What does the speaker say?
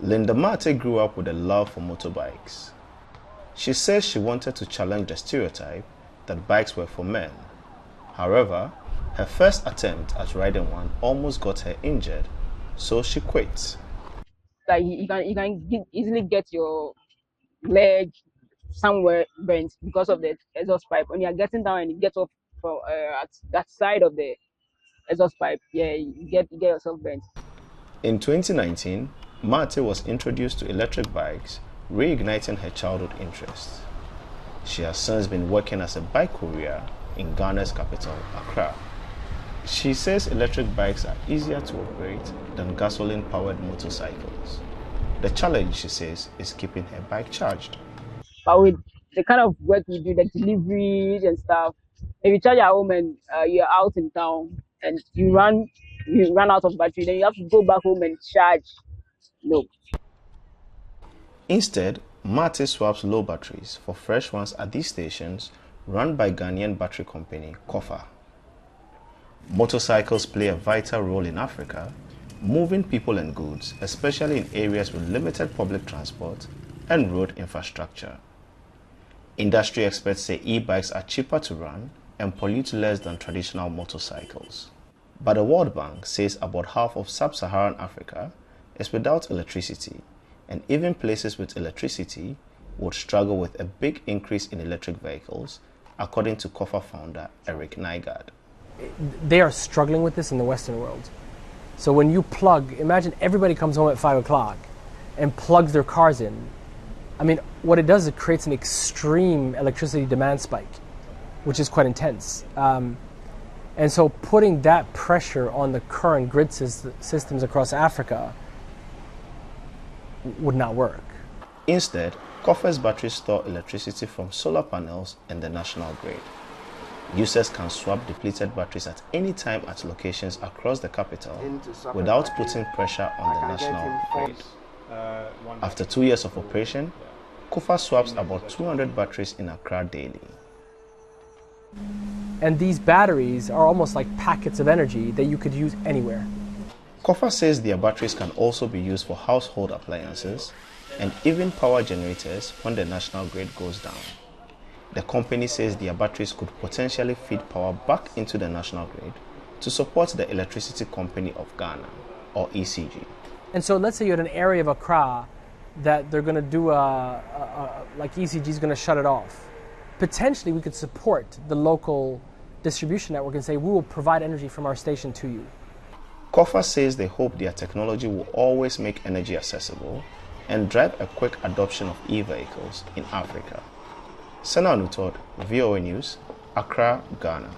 Linda Mate grew up with a love for motorbikes. She says she wanted to challenge the stereotype that bikes were for men. However, her first attempt at riding one almost got her injured, so she quit. Like you can easily get your leg somewhere bent because of the exhaust pipe. When you're getting down and you get off from at that side of the exhaust pipe, yeah, you get yourself bent. In 2019, Mate was introduced to electric bikes, reigniting her childhood interest. She has since been working as a bike courier in Ghana's capital, Accra. She says electric bikes are easier to operate than gasoline-powered motorcycles. The challenge, she says, is keeping her bike charged. But with the kind of work we do, the deliveries and stuff, if you charge at home and you're out in town and you run out of battery, then you have to go back home and charge. No. Instead, Mate swaps low batteries for fresh ones at these stations run by Ghanaian battery company Kofa. Motorcycles play a vital role in Africa, moving people and goods, especially in areas with limited public transport and road infrastructure. Industry experts say e-bikes are cheaper to run and pollute less than traditional motorcycles. But the World Bank says about half of sub-Saharan Africa is without electricity, and even places with electricity would struggle with a big increase in electric vehicles, according to Kofa founder Eric Nygaard. They are struggling with this in the Western world. So when you plug, imagine everybody comes home at 5 o'clock and plugs their cars in. I mean, what it does, it creates an extreme electricity demand spike, which is quite intense. And so putting that pressure on the current grid systems across Africa would not work. Instead, Kofa's batteries store electricity from solar panels in the national grid. Users can swap depleted batteries at any time at locations across the capital without putting pressure on the national grid. After 2 years of operation, Kofa swaps about 200 batteries in Accra daily. And these batteries are almost like packets of energy that you could use anywhere. Kofa says their batteries can also be used for household appliances and even power generators when the national grid goes down. The company says their batteries could potentially feed power back into the national grid to support the Electricity Company of Ghana, or ECG. And so let's say you're in an area of Accra that they're going to do like ECG is going to shut it off. Potentially we could support the local distribution network and say, we will provide energy from our station to you. Kofa says they hope their technology will always make energy accessible and drive a quick adoption of e-vehicles in Africa. Senanu Tord, VOA News, Accra, Ghana.